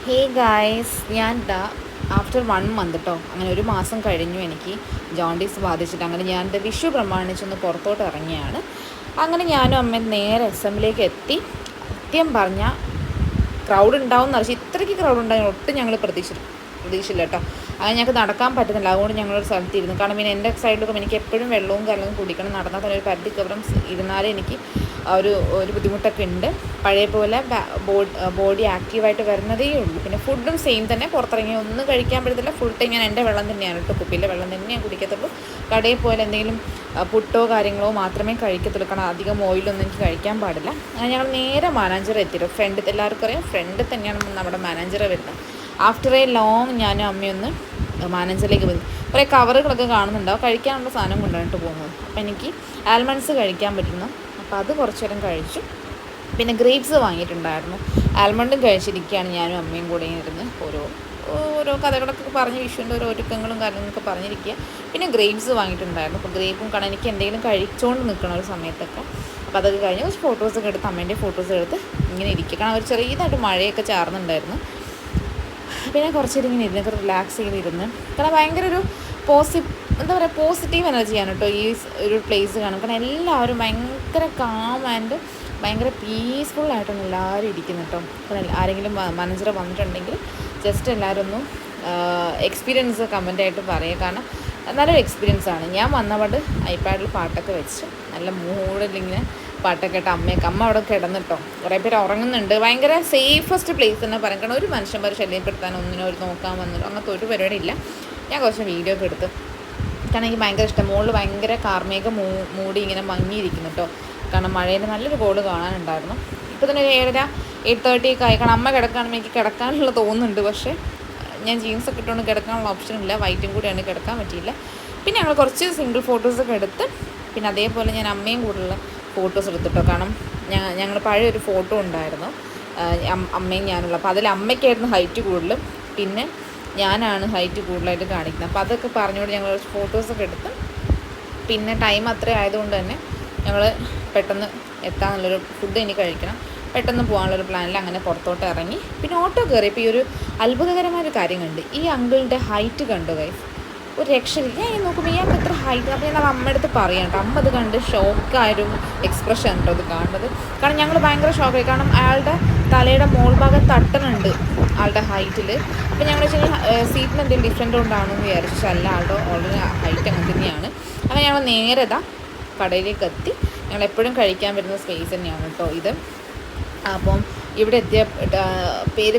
Hey guys, ഞാൻ after 1 month കേട്ടോ, അങ്ങനെ ഒരു മാസം കഴിഞ്ഞു എനിക്ക് ജോണ്ടീസ് ബാധിച്ചിട്ട്. അങ്ങനെ ഞാൻ എൻ്റെ വിഷു പ്രമാണിച്ചൊന്ന് പുറത്തോട്ട് ഇറങ്ങിയാണ്. അങ്ങനെ ഞാനും അമ്മയും നേരെ എസ് എത്തി. സത്യം പറഞ്ഞാൽ ക്രൗഡ് ഉണ്ടാവും എന്ന് അറിയിച്ചു. ഇത്രയ്ക്ക് ക്രൗഡ് ഉണ്ടായിരുന്നു ഒട്ടും ഞങ്ങൾ പ്രതീക്ഷയില്ല കേട്ടോ. അങ്ങനെ ഞങ്ങൾക്ക് നടക്കാൻ പറ്റുന്നില്ല. അതുകൊണ്ട് ഞങ്ങളൊരു സ്ഥലത്തിരുന്നു. കാരണം പിന്നെ എൻ്റെ സൈഡിലൊക്കെ എനിക്ക് എപ്പോഴും വെള്ളവും കാര്യങ്ങളും കുടിക്കണം. നടന്നാൽ തന്നെ ഒരു പരിധിക്കപ്പുറം ഇരുന്നാലേ എനിക്ക് ഒരു ബുദ്ധിമുട്ടൊക്കെ ഉണ്ട്. പഴയ പോലെ ബോഡി ആക്റ്റീവായിട്ട് വരുന്നതേ ഉള്ളൂ. പിന്നെ ഫുഡും സെയിം തന്നെ. പുറത്തിറങ്ങി ഒന്നും കഴിക്കാൻ പറ്റത്തില്ല. ഫുൾ ടൈം ഞാൻ എൻ്റെ വെള്ളം തന്നെയാണ് കേട്ടോ, കുപ്പിയിലെ വെള്ളം തന്നെ ഞാൻ കുടിക്കത്തുള്ളൂ. കടയിൽ പോലെ എന്തെങ്കിലും പുട്ടോ കാര്യങ്ങളോ മാത്രമേ കഴിക്കത്തുള്ളൂ. കാരണം അധികം ഓയിലൊന്നും എനിക്ക് കഴിക്കാൻ പാടില്ല. അങ്ങനെ ഞങ്ങൾ നേരെ മാനാഞ്ചിറ എത്തിയിട്ട് ഫ്രണ്ട്, എല്ലാവർക്കും അറിയാം ഫ്രണ്ട് തന്നെയാണ് നമ്മുടെ മാനാഞ്ചിറ വരുന്നത്. ആഫ്റ്റർ എ ലോങ് ഞാനും അമ്മയൊന്ന് മാനേജറിലേക്ക് പോയി. കുറേ കവറുകളൊക്കെ കാണുന്നുണ്ടാവും. കഴിക്കാനുള്ള സാധനം കൊണ്ടുവന്നിട്ട് പോകുന്നത്. അപ്പോൾ എനിക്ക് ആൽമണ്ട്സ് കഴിക്കാൻ പറ്റുന്നു. അപ്പോൾ അത് കുറച്ച് നേരം കഴിച്ചു. പിന്നെ ഗ്രേപ്സ് വാങ്ങിയിട്ടുണ്ടായിരുന്നു. ആൽമണ്ടും കഴിച്ചിരിക്കുകയാണ് ഞാനും അമ്മയും കൂടെ ഇരുന്ന് ഓരോ കഥകളൊക്കെ പറഞ്ഞ് വിഷുവിൻ്റെ ഓരോ ഒരുക്കങ്ങളും കാര്യങ്ങളൊക്കെ പറഞ്ഞിരിക്കുക. പിന്നെ ഗ്രേപ്സ് വാങ്ങിയിട്ടുണ്ടായിരുന്നു. അപ്പോൾ ഗ്രേപ്പും കാരണം എനിക്ക് എന്തെങ്കിലും കഴിച്ചുകൊണ്ട് നിൽക്കണം ഒരു സമയത്തൊക്കെ. അപ്പോൾ അതൊക്കെ കഴിഞ്ഞ് കുറച്ച് ഫോട്ടോസൊക്കെ എടുത്ത് അമ്മേൻ്റെ ഫോട്ടോസ് എടുത്ത് ഇങ്ങനെ ഇരിക്കുക. കാരണം ഒരു ചെറിയതായിട്ട് മഴയൊക്കെ ചാർന്നുണ്ടായിരുന്നു. പിന്നെ കുറച്ചേരം ഇങ്ങനെ ഇരുന്നൊക്കെ റിലാക്സ് ചെയ്തിരുന്ന്. കാരണം ഭയങ്കര ഒരു പോസിറ്റീവ് എനർജിയാണ് കേട്ടോ ഈ ഒരു പ്ലേസ് കാണും. കാരണം എല്ലാവരും ഭയങ്കര കാം ആൻഡ് ഭയങ്കര പീസ്ഫുള്ളായിട്ടാണ് എല്ലാവരും ഇരിക്കുന്നത് കേട്ടോ. കാരണം ആരെങ്കിലും മാനേജർ വന്നിട്ടുണ്ടെങ്കിൽ ജസ്റ്റ് എല്ലാവരും ഒന്ന് എക്സ്പീരിയൻസ് കമൻ്റായിട്ട് പറയുക. കാരണം നല്ലൊരു എക്സ്പീരിയൻസ് ആണ്. ഞാൻ വന്നപാട് ഐപാഡിൽ പാട്ടൊക്കെ വെച്ച് നല്ല മൂഡിലിങ്ങനെ പാട്ടൊക്കെ ഇട്ട് അമ്മ അവിടെ കിടന്നിട്ടോ. കുറേ പേര് ഉറങ്ങുന്നുണ്ട്. ഭയങ്കര സേഫസ്റ്റ് പ്ലേസ് തന്നെ പറയാം. കാരണം ഒരു മനുഷ്യന്മാർ ശല്യപ്പെടുത്താനോ ഒന്നിനോ ഒരു നോക്കാൻ വന്നോ അങ്ങനത്തെ ഒരു പരിപാടി ഇല്ല. ഞാൻ കുറച്ച് വീഡിയോ ഒക്കെ എടുത്ത്. കാരണം എനിക്ക് ഭയങ്കര ഇഷ്ടം. മുകളിൽ ഭയങ്കര കാർമേഘം മൂടി ഇങ്ങനെ മങ്ങിയിരിക്കുന്നു കേട്ടോ. കാരണം മഴേൻ്റെ നല്ലൊരു കോള് കാണാനുണ്ടായിരുന്നു. ഇപ്പോൾ തന്നെ ഒരു 8:30 ഒക്കെ ആയി. കാരണം അമ്മ കിടക്കുകയാണെങ്കിൽ എനിക്ക് കിടക്കാനുള്ള തോന്നുന്നുണ്ട്. പക്ഷേ ഞാൻ ജീൻസൊക്കെ ഇട്ടുകൊണ്ട് കിടക്കാനുള്ള ഓപ്ഷനില്ല. വൈറ്റും കൂടിയാണ്, കിടക്കാൻ പറ്റിയില്ല. പിന്നെ ഞങ്ങൾ കുറച്ച് സിംഗിൾ ഫോട്ടോസൊക്കെ എടുത്ത് പിന്നെ അതേപോലെ ഞാൻ അമ്മയും കൂടെയുള്ള ഫോട്ടോസ് എടുത്തിട്ടോ. കാരണം ഞങ്ങൾ പഴയൊരു ഫോട്ടോ ഉണ്ടായിരുന്നു അമ്മയും ഞാനുള്ള. അപ്പോൾ അതിൽ അമ്മയ്ക്കായിരുന്നു ഹൈറ്റ് കൂടുതലും, പിന്നെ ഞാനാണ് ഹൈറ്റ് കൂടുതലായിട്ട് കാണിക്കുന്നത്. അപ്പോൾ അതൊക്കെ പറഞ്ഞുകൊണ്ട് ഞങ്ങൾ കുറച്ച് ഫോട്ടോസൊക്കെ എടുത്ത് പിന്നെ ടൈം അത്ര ആയതുകൊണ്ട് തന്നെ ഞങ്ങൾ പെട്ടെന്ന് എത്താമെന്നുള്ളൊരു ഫുഡ് ഇനി കഴിക്കണം, പെട്ടെന്ന് പോകാനുള്ളൊരു പ്ലാനിൽ അങ്ങനെ പുറത്തോട്ട് ഇറങ്ങി. പിന്നെ ഓട്ടോ കയറിയപ്പോൾ ഈ ഒരു അത്ഭുതകരമായൊരു കാര്യം കണ്ട്. ഈ അങ്കിളിൻ്റെ ഹൈറ്റ് കണ്ടു ഗൈസ്, ഒരു രക്ഷയില്ല. ഞാൻ നോക്കുമ്പോൾ ഇയാൾക്ക് എത്ര ഹൈറ്റ്. അപ്പോൾ ഞാൻ അമ്മയുടെ അടുത്ത് പറയാം കേട്ടോ. അമ്മ അത് കണ്ട് ഷോക്കായൊരു എക്സ്പ്രഷൻ ഉണ്ടോ അത് കാണുന്നത്. കാരണം ഞങ്ങൾ ഭയങ്കര ഷോക്കായി. കാരണം അയാളുടെ തലയുടെ മോൾ ഭാഗം തട്ടണുണ്ട് ആളുടെ ഹൈറ്റിൽ. അപ്പോൾ ഞങ്ങൾ വെച്ചാൽ സീറ്റിന് എന്തെങ്കിലും ഡിഫറെൻ്റ് കൊണ്ടാണെന്ന് വിചാരിച്ചു. അല്ല, ആളുടെ ഓൾറെഡി ഹൈറ്റ് അങ്ങനെ തന്നെയാണ്. അങ്ങനെ ഞങ്ങൾ നേരെ കടയിലേക്ക് എത്തി. ഞങ്ങൾ എപ്പോഴും കഴിക്കാൻ പറ്റുന്ന സ്പേസ് തന്നെയാണ് കേട്ടോ ഇത്. അപ്പം ഇവിടെ എത്തിയ പേര്